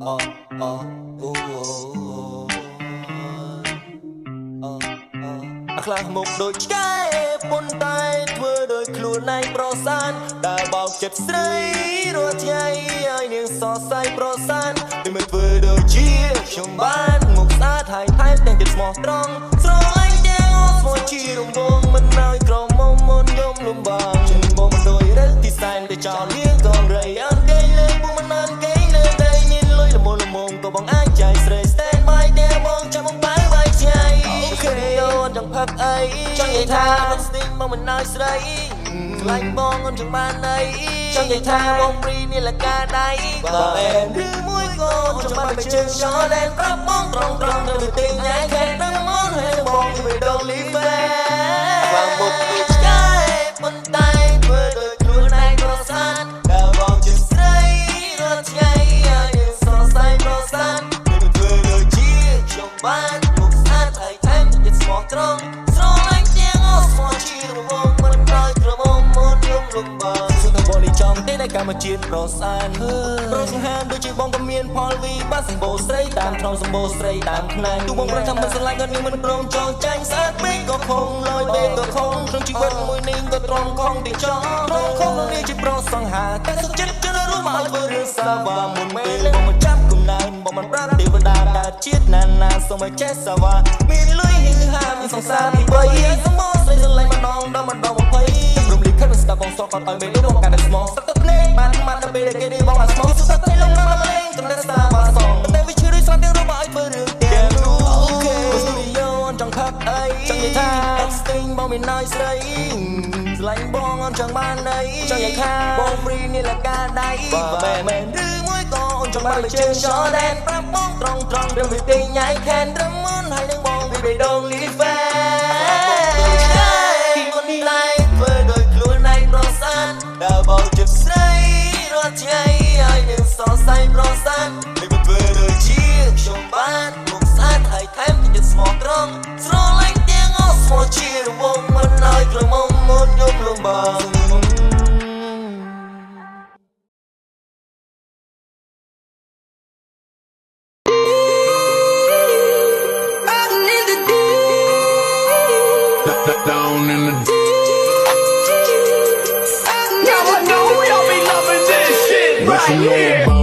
ờ ờ uខ្លាស់មុខដូចឆ្កែប៉ុន្តែធ្វើដោយខ្លួនឯងប្រសានដើរបោកចិត្តស្រីរាល់ថ្ងៃឲ្យនាងសរសៃប្រសានដូចមិនធ្វើដូចជាខ្ញុំបានមុខស្អាតហើយថែមទាំងចិត្តស្មោះត្រង់ស្រឡាញ់ទាំងអស់ស្មោះជារង្វង់មិនឲ្យក្រមុំមុនយំលំបាកខ្ញុំបងមិនដូចរើទីសែនតែចោលលៀងកងរៃអត់គេលើពុំមិនអត់គេលើតែមានលុយល្មមល្មមក៏បងអាចចាយស្រី stand by តែបងចាំបងបាយបាយឆ្ងាយចង់ផឹកអីចង់និយាយថាបងស្ទីងមកមិនឲ្យស្រីខ្លាញ់បងអូនចង់បានអីចង់និយាយថាបងព្រីនេះលកាដៃបើមែនឬមួយក៏ចង់បានទៅជើងឆោដែនប្រាប់បងត្រង់ទៅទីញ៉ៃខែដឹងមកហើយបងមិនដងលីវ៉ែខ្លាំងមុខដូចឆ្កែប៉ុន្តែធ្វើដោយខ្លួនឯងប្រសានដើរបងជិះស្រីរាល់ថ្ងៃឲ្យយើងសរសៃប្រសានមិនធ្វើដូចជាខ្ញុំបានមុខស្អាតហើយថែមចិត្តស្មោះត្រង់ស្រឡាញ់ទាំងអស់ស្មោះជារង្វង់មិនដោយក្រមុំមុនយំលំបាកសុទ្ធតែបលីចំទេដែលកម្មជាតិប្រសានប្រសង្ហានដូចជាបងក៏មានផលវិបត្តិសម្បូរស្រីតាមត្រង់សម្បូរស្រីតាមខ្លាំងទូបងប្រចាំមិនស្រឡាញ់ក៏នាងមិនព្រមចងចាញ់ស្អាតពេកក៏ខំលយពេកក៏ខំក្នុងជីវិតមួយនេះក៏ត្រង់ខំទីចង់ត្រង់ខំក្នុងនេះជាប្រសង្ហាតែសុខចិត្តជឿរួមមកធ្វើរឿងសាវ៉ាមុនពេលបងមិនចាប់គុំណែនបងមិនប្រាប់ទេវតាកើតជាតិណាសូមឲ្យចេះសាវ៉ាមានលុយហ៊ីហាមានសង្សារពីបីសមោស្រីស្រឡាញ់ម្ដងដល់20ព្រមលីខិតស្ដាប់បងសក់គាត់ឲ្យមេលោកកាន់តែស្មោស្ទឹកភ្នែកបានមកដល់ពេលគេនេះបងអាស្មោសុខតែលងមកលេងត្រឹមតែសាវ៉ាសងតែវាឈឺដូចស្រាទាំងរួមឲ្យធ្វើរឿងទាំងនោះអូខេស្ទូឌីយ៉ូចង់ផឹកអីចង់និយាយថាអត់ស្ទីងបងមានឲ្យស្រីស្រឡាញ់បងអត់ចង់បានអីចង់និយាយថាបងព្រីនេះលកាដៃបើមែនឬមួយក៏អូនចង់បានជើងឆោដែនប្រាប់បងត្រង់រឿងវិទិញ៉ៃខែនរំមុនហើយនឹងបងពីបេដងលីហ្វែពីមុននេះឡៃធ្វើដោយខ្លួនឯងប្រសានដើរបោកចិត្តស្រីរាល់ថ្ងៃឲ្យនឹងសរសៃប្រសានមិនធ្វើដូចជាខ្ញុំបានមុខស្អាតហើយថែមទាំងស្មោះត្រង់ស្រឡាញ់ទាំងអស់ស្មោះជារង្វង់មិនឲ្យក្រមុំមុនយំលំបាកDown in the Now I know y'all be loving this shit right here.